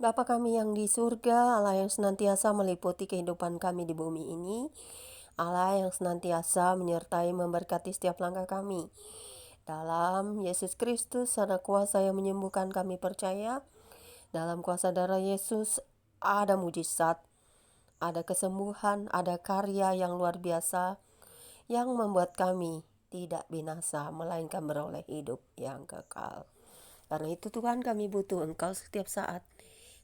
Bapa kami yang di surga, Allah yang senantiasa meliputi kehidupan kami di bumi ini, Allah yang senantiasa menyertai memberkati setiap langkah kami. Dalam Yesus Kristus ada kuasa yang menyembuhkan, kami percaya. Dalam kuasa darah Yesus ada mujizat, ada kesembuhan, ada karya yang luar biasa yang membuat kami tidak binasa, melainkan beroleh hidup yang kekal. Karena itu Tuhan, kami butuh Engkau setiap saat.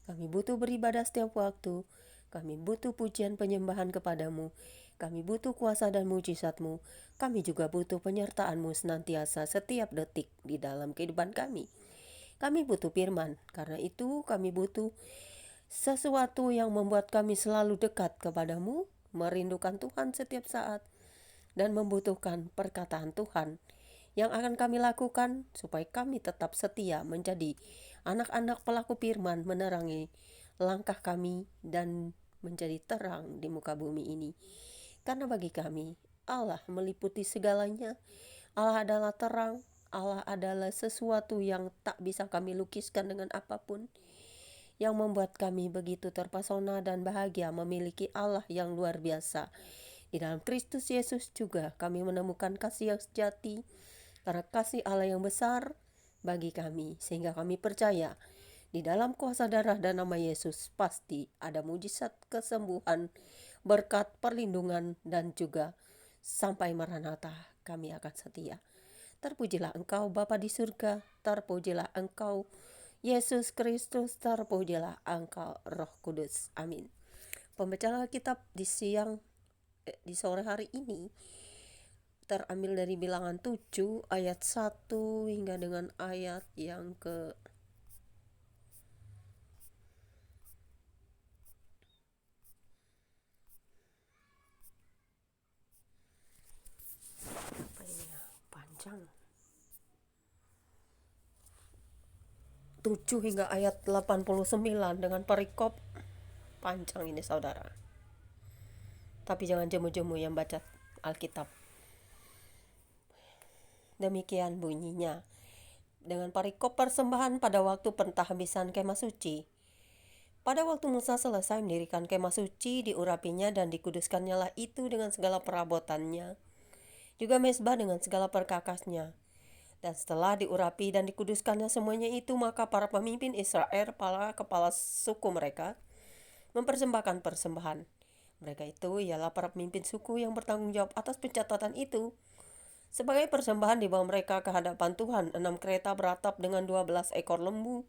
Kami butuh beribadah setiap waktu. Kami butuh pujian penyembahan kepadamu. Kami butuh kuasa dan mujizat-Mu. Kami juga butuh penyertaan-Mu senantiasa setiap detik di dalam kehidupan kami. Kami butuh firman. Karena itu kami butuh sesuatu yang membuat kami selalu dekat kepadamu, merindukan Tuhan setiap saat, dan membutuhkan perkataan Tuhan yang akan kami lakukan supaya kami tetap setia menjadi anak-anak pelaku firman, menerangi langkah kami dan menjadi terang di muka bumi ini. Karena bagi kami, Allah meliputi segalanya. Allah adalah terang. Allah adalah sesuatu yang tak bisa kami lukiskan dengan apapun, yang membuat kami begitu terpesona dan bahagia memiliki Allah yang luar biasa. Di dalam Kristus Yesus juga kami menemukan kasih yang sejati, karena kasih Allah yang besar bagi kami, sehingga kami percaya di dalam kuasa darah dan nama Yesus pasti ada mujizat kesembuhan, berkat perlindungan, dan juga sampai Maranatha kami akan setia. Terpujilah Engkau Bapa di surga, terpujilah Engkau Yesus Kristus, terpujilah Engkau Roh Kudus. Amin. Pembacaan Alkitab di sore hari ini terambil dari Bilangan 7 ayat 1 hingga dengan ayat yang ke apa ini ya, panjang, 7 hingga ayat 89 dengan perikop panjang ini saudara. Tapi jangan jemu-jemu yang baca Alkitab. Demikian bunyinya. Dengan perikop persembahan pada waktu pentahbisan kemah suci. Pada waktu Musa selesai mendirikan kemah suci, diurapinya dan dikuduskannya lah itu dengan segala perabotannya, juga mezbah dengan segala perkakasnya. Dan setelah diurapi dan dikuduskannya semuanya itu, maka para pemimpin Israel, para kepala suku mereka, mempersembahkan persembahan. Mereka itu ialah para pemimpin suku yang bertanggung jawab atas pencatatan itu. Sebagai persembahan dibawa mereka ke hadapan Tuhan 6 kereta beratap dengan 12 ekor lembu,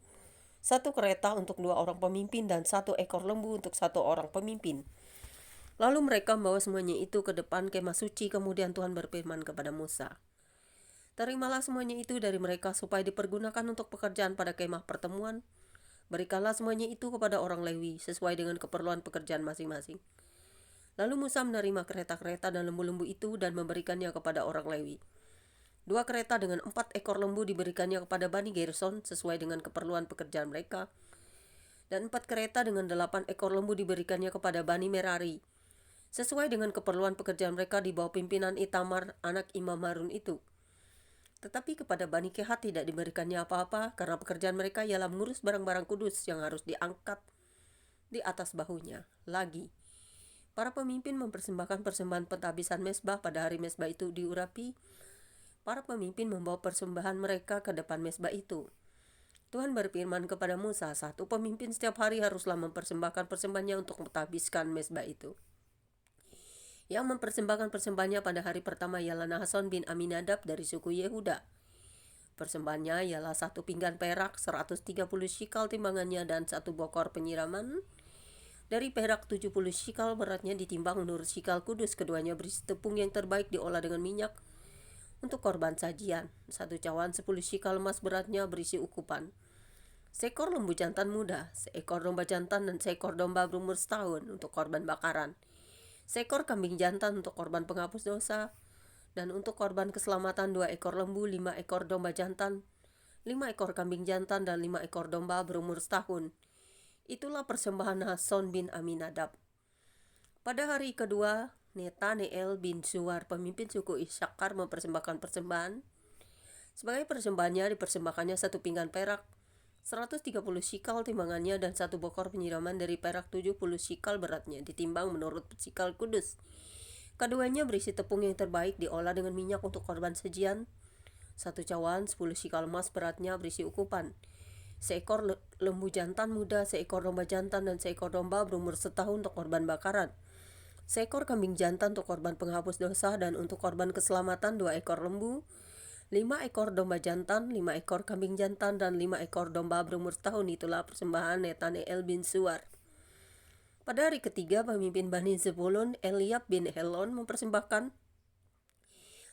1 kereta untuk 2 orang pemimpin dan 1 ekor lembu untuk 1 orang pemimpin. Lalu mereka membawa semuanya itu ke depan kemah suci. Kemudian Tuhan berfirman kepada Musa, "Terimalah semuanya itu dari mereka supaya dipergunakan untuk pekerjaan pada kemah pertemuan. Berikanlah semuanya itu kepada orang Lewi sesuai dengan keperluan pekerjaan masing-masing." Lalu Musa menerima kereta-kereta dan lembu-lembu itu dan memberikannya kepada orang Lewi. 2 kereta dengan 4 ekor lembu diberikannya kepada Bani Gerson sesuai dengan keperluan pekerjaan mereka. Dan 4 kereta dengan 8 ekor lembu diberikannya kepada Bani Merari sesuai dengan keperluan pekerjaan mereka di bawah pimpinan Itamar anak Imam Harun itu. Tetapi kepada Bani Kehat tidak diberikannya apa-apa, karena pekerjaan mereka ialah mengurus barang-barang kudus yang harus diangkat di atas bahunya. Lagi, para pemimpin mempersembahkan persembahan pentahbisan mezbah. Pada hari mezbah itu diurapi, para pemimpin membawa persembahan mereka ke depan mezbah itu. Tuhan berfirman kepada Musa, 1 pemimpin setiap hari haruslah mempersembahkan persembahannya untuk mentahbiskan mezbah itu. Yang mempersembahkan persembahannya pada hari pertama ialah Nahason bin Aminadab dari suku Yehuda. Persembahannya ialah 1 pinggan perak, 130 shikal timbangannya, dan 1 bokor penyiraman dari perak 70 shikal beratnya ditimbang menurut shikal kudus. Keduanya berisi tepung yang terbaik diolah dengan minyak untuk korban sajian. 1 cawan 10 shikal emas beratnya berisi ukupan. Seekor lembu jantan muda, seekor domba jantan, dan seekor domba berumur setahun untuk korban bakaran. Seekor kambing jantan untuk korban penghapus dosa. Dan untuk korban keselamatan 2 ekor lembu, 5 ekor domba jantan, 5 ekor kambing jantan, dan 5 ekor domba berumur setahun. Itulah persembahan Nahason bin Aminadab. Pada hari kedua, Netaneel bin Zuar, pemimpin suku Isakar, mempersembahkan persembahan. Sebagai persembahannya dipersembahkannya 1 pinggan perak, 130 shikal timbangannya, dan 1 bokor penyiraman dari perak 70 shikal beratnya, ditimbang menurut shikal kudus. Keduanya berisi tepung yang terbaik diolah dengan minyak untuk korban sajian. 1 cawan 10 shikal emas beratnya berisi ukupan. Seekor lembu jantan muda, seekor domba jantan, dan seekor domba berumur setahun untuk korban bakaran. Seekor kambing jantan untuk korban penghapus dosa, dan untuk korban keselamatan 2 ekor lembu, 5 ekor domba jantan, 5 ekor kambing jantan, dan 5 ekor domba berumur setahun. Itulah persembahan Netaneel bin Suar. Pada hari ketiga, pemimpin Bani Zebulun, Eliab bin Helon, mempersembahkan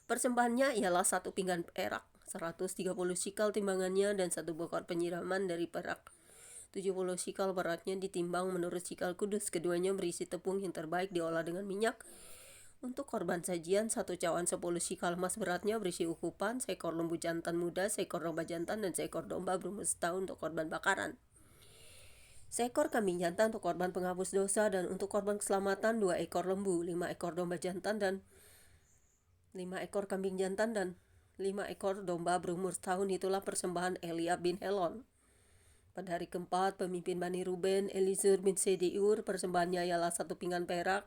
persembahannya ialah 1 pinggan perak, 130 shikal timbangannya, dan 1 bokor penyiraman dari perak 70 shikal beratnya, ditimbang menurut shikal kudus. Keduanya berisi tepung yang terbaik diolah dengan minyak. Untuk korban sajian, 1 cawan 10 shikal emas beratnya berisi ukupan, seekor lembu jantan muda, seekor domba jantan, dan seekor domba berumur setahun untuk korban bakaran. Seekor kambing jantan untuk korban penghapus dosa, dan untuk korban keselamatan 2 ekor lembu, 5 ekor domba jantan, dan 5 ekor kambing jantan, dan 5 ekor domba berumur setahun. Itulah persembahan Eliab bin Helon. Pada hari keempat, pemimpin Bani Ruben, Elizur bin Sediur, persembahannya ialah 1 pinggan perak,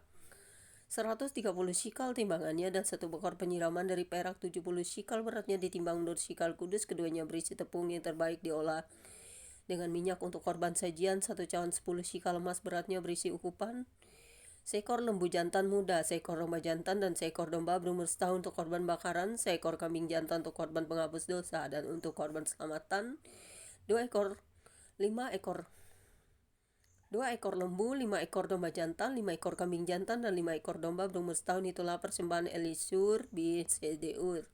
130 shikal timbangannya, dan 1 bokor penyiraman dari perak 70 shikal beratnya, ditimbang menurut shikal kudus. Keduanya berisi tepung yang terbaik diolah dengan minyak untuk korban sajian. 1 cawan 10 shikal emas beratnya berisi ukupan, seekor lembu jantan muda, seekor domba jantan, dan seekor domba berumur setahun untuk korban bakaran. Seekor kambing jantan untuk korban penghapus dosa, dan untuk korban keselamatan 2 ekor lembu, 5 ekor domba jantan, 5 ekor kambing jantan, dan 5 ekor domba berumur setahun. Itulah persembahan Elisur bin Sedeur.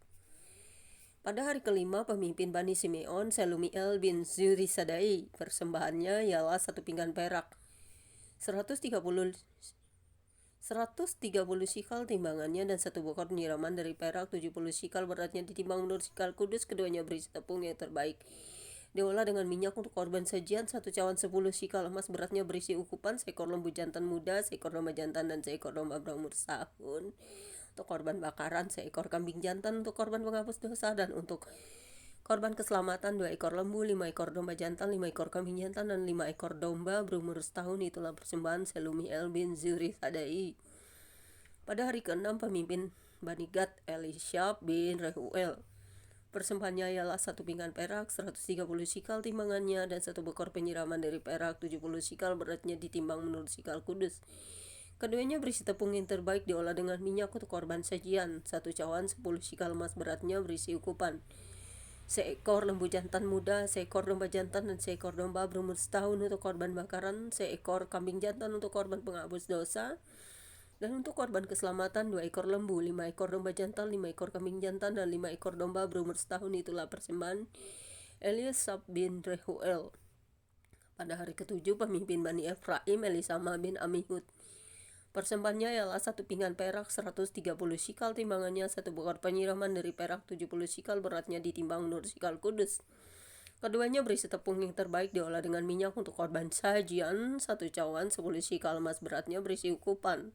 Pada hari kelima, pemimpin Bani Simeon, Selumiel bin Zurisadai, persembahannya ialah 1 pinggan perak, 130 shikal timbangannya, dan 1 bokor penyiraman dari perak 70 shikal beratnya, ditimbang menurut shikal kudus. Keduanya berisi tepung yang terbaik diolah dengan minyak untuk korban sajian. 1 cawan 10 shikal emas beratnya berisi ukupan, seekor lembu jantan muda, seekor domba jantan, dan seekor domba berumur setahun untuk korban bakaran. Seekor kambing jantan untuk korban penghapus dosa, dan untuk korban keselamatan 2 ekor lembu, 5 ekor domba jantan, 5 ekor kambing jantan, dan 5 ekor domba berumur setahun. Itulah persembahan Selumiel bin Zurisadai. Pada hari ke-6, pemimpin Bani Gad, Elisyab bin Reuel, persembahannya ialah 1 pinggan perak, 130 shikal timbangannya, dan 1 bokor penyiraman dari perak 70 shikal beratnya, ditimbang menurut shikal kudus. Keduanya berisi tepung yang terbaik diolah dengan minyak untuk korban sajian. 1 cawan 10 shikal emas beratnya berisi ukupan, seekor lembu jantan muda, seekor domba jantan, dan seekor domba berumur setahun untuk korban bakaran. Seekor kambing jantan untuk korban penghapus dosa, dan untuk korban keselamatan 2 ekor lembu, 5 ekor domba jantan, 5 ekor kambing jantan, dan 5 ekor domba berumur setahun. Itulah persembahan Eliasab bin Reuel. Pada hari ke-7, pemimpin Bani Efraim, Elisama bin Amihud, persembahannya ialah 1 pinggan perak, 130 shikal timbangannya, 1 bokor penyiraman dari perak 70 shikal beratnya, ditimbang menurut shikal kudus. Keduanya berisi tepung yang terbaik diolah dengan minyak untuk korban sajian. 1 cawan 10 shikal emas beratnya berisi ukupan,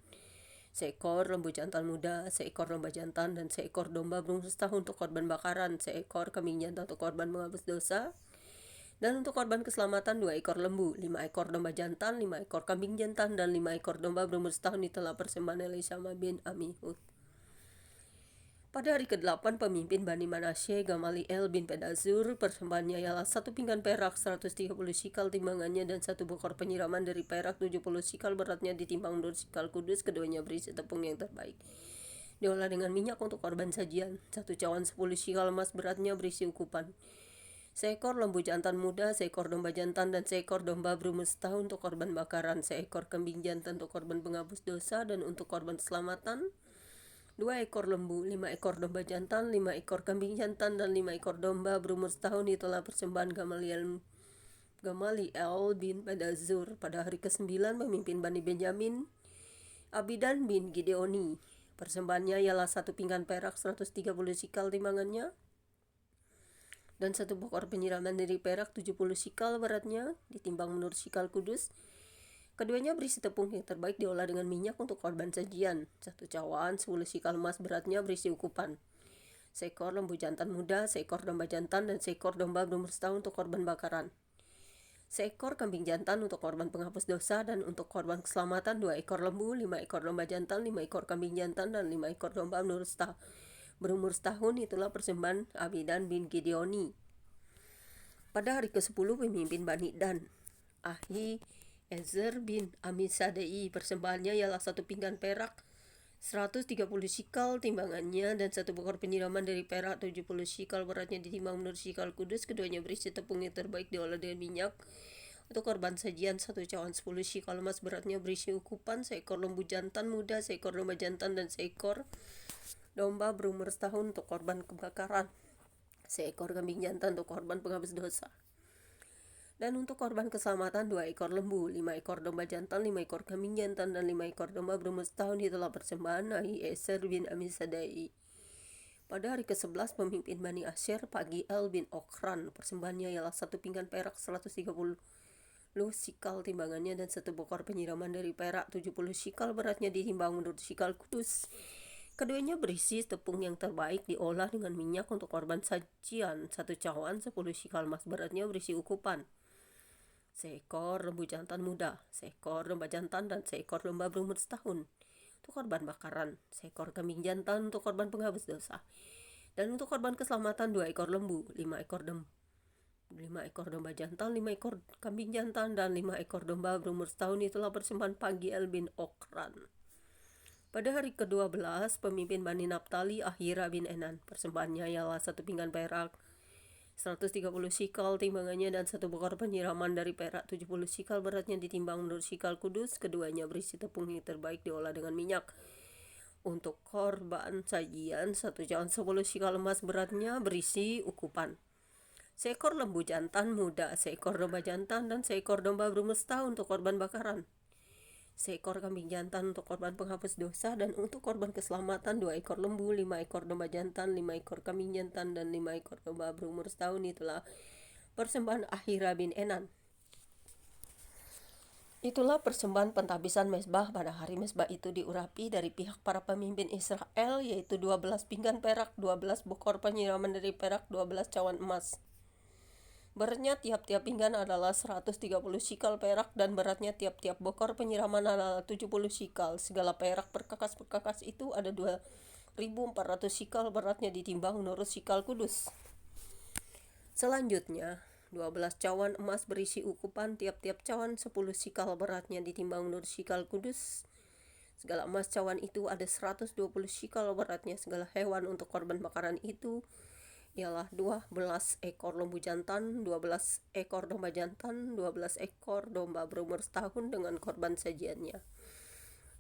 seekor lembu jantan muda, seekor domba jantan, dan seekor domba berumur setahun untuk korban bakaran. Seekor kambing jantan untuk korban menghapus dosa, dan untuk korban keselamatan 2 ekor lembu, 5 ekor domba jantan, 5 ekor kambing jantan, dan 5 ekor domba berumur setahun. Itulah persembahan Elisama bin Amihud. Pada hari ke-8, pemimpin Bani Manasye, Gamaliel bin Pedazur, persembahannya ialah 1 pinggan perak, 130 shikal timbangannya, dan 1 bokor penyiraman dari perak 70 shikal beratnya, ditimbang menurut shikal kudus. Keduanya berisi tepung yang terbaik diolah dengan minyak untuk korban sajian. 1 cawan 10 shikal emas beratnya berisi ukupan, seekor lembu jantan muda, seekor domba jantan, dan seekor domba berumur setahun untuk korban bakaran. Seekor kambing jantan untuk korban penghapus dosa, dan untuk korban keselamatan 2 ekor lembu, 5 ekor domba jantan, 5 ekor kambing jantan, dan 5 ekor domba berumur setahun. Itulah persembahan Gamaliel bin Pedazur. Pada hari ke-9, pemimpin Bani Benyamin, Abidan bin Gideoni, persembahannya ialah 1 pinggan perak, 130 shikal timbangannya, dan 1 bokor penyiraman dari perak 70 shikal beratnya, ditimbang menurut shikal kudus. Keduanya berisi tepung yang terbaik diolah dengan minyak untuk korban sajian. 1 cawan 10 shikal emas beratnya berisi ukupan, seekor lembu jantan muda, seekor domba jantan, dan seekor domba berumur setahun untuk korban bakaran. seekor kambing jantan untuk korban penghapus dosa, dan untuk korban keselamatan 2 ekor lembu, 5 ekor domba jantan, 5 ekor kambing jantan, dan 5 ekor domba berumur setahun. Itulah persembahan Abidan bin Gideoni. Pada hari ke-10 pemimpin Bani Dan, Ahiezer bin Amisadai, persembahannya ialah 1 pinggan perak 130 shikal timbangannya, dan 1 ekor penyiraman dari perak 70 shikal beratnya ditimbang menurut shikal kudus. Keduanya berisi tepung yang terbaik diolah dengan minyak. Untuk korban sajian 1 cawan 10 shikal emas beratnya berisi ukupan, seekor lembu jantan muda, seekor domba jantan, dan seekor domba berumur setahun untuk korban kebakaran, seekor kambing jantan untuk korban penghapus dosa. Dan untuk korban keselamatan 2 ekor lembu, 5 ekor domba jantan, 5 ekor kambing jantan, dan 5 ekor domba berumur setahun. Itulah persembahan Ahiezer bin Amisadai. Pada hari ke-11 pemimpin Bani Asher, Pagiel bin Okran, persembahannya ialah 1 pinggan perak 130 shikal timbangannya, dan 1 bokor penyiraman dari perak 70 shikal beratnya ditimbang menurut shikal kudus. Keduanya berisi tepung yang terbaik diolah dengan minyak. Untuk korban sajian 1 cawan 10 shikal emas beratnya berisi ukupan, seekor lembu jantan muda, seekor domba jantan, dan seekor domba berumur setahun untuk korban bakaran, seekor kambing jantan untuk korban penghapus dosa. Dan untuk korban keselamatan 2 ekor lembu, 5 ekor domba jantan, 5 ekor kambing jantan, dan 5 ekor domba berumur setahun. Itulah persembahan Pagiel bin Okran. Pada hari ke-12 pemimpin Bani Naphtali, Ahira bin Enan, persembahannya ialah 1 pinggan perak 130 shikal timbangannya, dan 1 bokor penyiraman dari perak 70 shikal beratnya ditimbang menurut shikal kudus. Keduanya berisi tepung yang terbaik diolah dengan minyak. Untuk korban sajian 1 cawan 10 shikal emas beratnya berisi ukupan, seekor lembu jantan muda, seekor domba jantan, dan seekor domba berumur setahun untuk korban bakaran, seekor kambing jantan untuk korban penghapus dosa. Dan untuk korban keselamatan 2 ekor lembu, 5 ekor domba jantan, 5 ekor kambing jantan, dan 5 ekor domba berumur setahun. Itulah persembahan Ahira bin Enan. Itulah persembahan pentahbisan mezbah. Pada hari mezbah itu diurapi dari pihak para pemimpin Israel, yaitu 12 pinggan perak, 12 bokor penyiraman dari perak, 12 cawan emas. Beratnya tiap-tiap pinggan adalah 130 shikal perak, dan beratnya tiap-tiap bokor penyiraman adalah 70 shikal. Segala perak perkakas-perkakas itu ada 2.400 shikal beratnya ditimbang menurut shikal kudus. Selanjutnya 12 cawan emas berisi ukupan, tiap-tiap cawan 10 shikal beratnya ditimbang menurut shikal kudus. Segala emas cawan itu ada 120 shikal beratnya. Segala hewan untuk korban bakaran itu ialah 12 ekor lembu jantan, 12 ekor domba jantan, 12 ekor domba berumur setahun dengan korban sajiannya.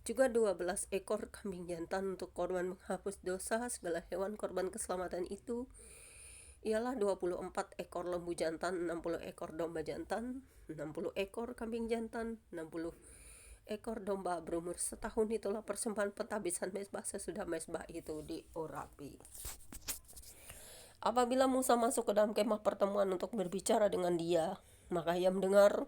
Juga 12 ekor kambing jantan untuk korban menghapus dosa. Segala hewan korban keselamatan itu ialah 24 ekor lembu jantan, 60 ekor domba jantan, 60 ekor kambing jantan, 60 ekor domba berumur setahun. Itulah persembahan pentahbisan mezbah sesudah mezbah itu diurapi. Apabila Musa masuk ke dalam kemah pertemuan untuk berbicara dengan dia, maka ia mendengar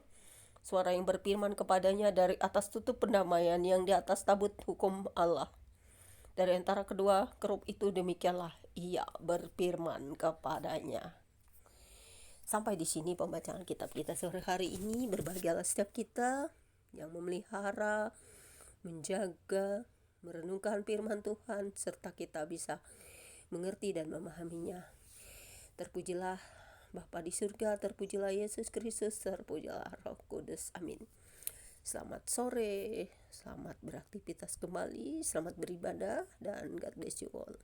suara yang berfirman kepadanya dari atas tutup pendamaian yang di atas tabut hukum Allah. Dari antara kedua kerub itu demikianlah ia berfirman kepadanya. Sampai di sini pembacaan kitab kita sore hari ini. Berbahagialah setiap kita yang memelihara, menjaga, merenungkan firman Tuhan, serta kita bisa mengerti dan memahaminya. Terpujilah Bapa di surga, terpujilah Yesus Kristus, terpujilah Roh Kudus. Amin. Selamat sore, selamat beraktivitas kembali, selamat beribadah, dan God bless you all.